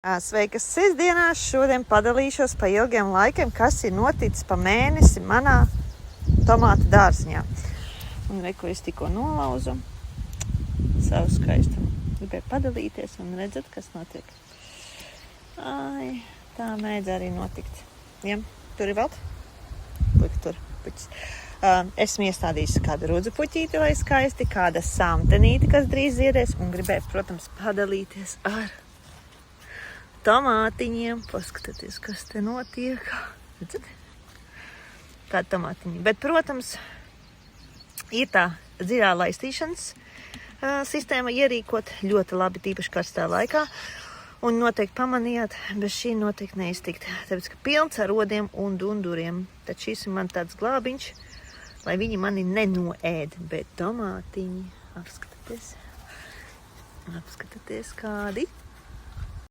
Sveikas sestdienās! Šodien padalīšos pa ilgiem laikiem, kas ir noticis pa mēnesi manā tomātu dārziņā. Un ko es tikko nolauzu savu skaistumu. Gribēju padalīties un redzat, kas notiek. Ai, tā mēdz arī notikt. Ja, tur ir vēl? Puķis. Esmu iestādījis kādu rudzu puķīti, lai skaisti, kāda samtenīti, kas drīz ziedēs, un gribēju, protams, padalīties ar tomātiņiem. Paskatieties, kas te notiek. Redzat? Tāda tomātiņa. Bet, protams, ir tā dziļā laistīšanas sistēma ierīkot ļoti labi, tīpaši karstā laikā. Un noteikti pamanījāt, bez šī noteikti neiztikt. Tāpēc, ka pilns ar rodiem un dunduriem. Tad šis ir man tāds glābiņš, lai viņi mani nenoēd. Bet tomātiņi, apskatieties kādi.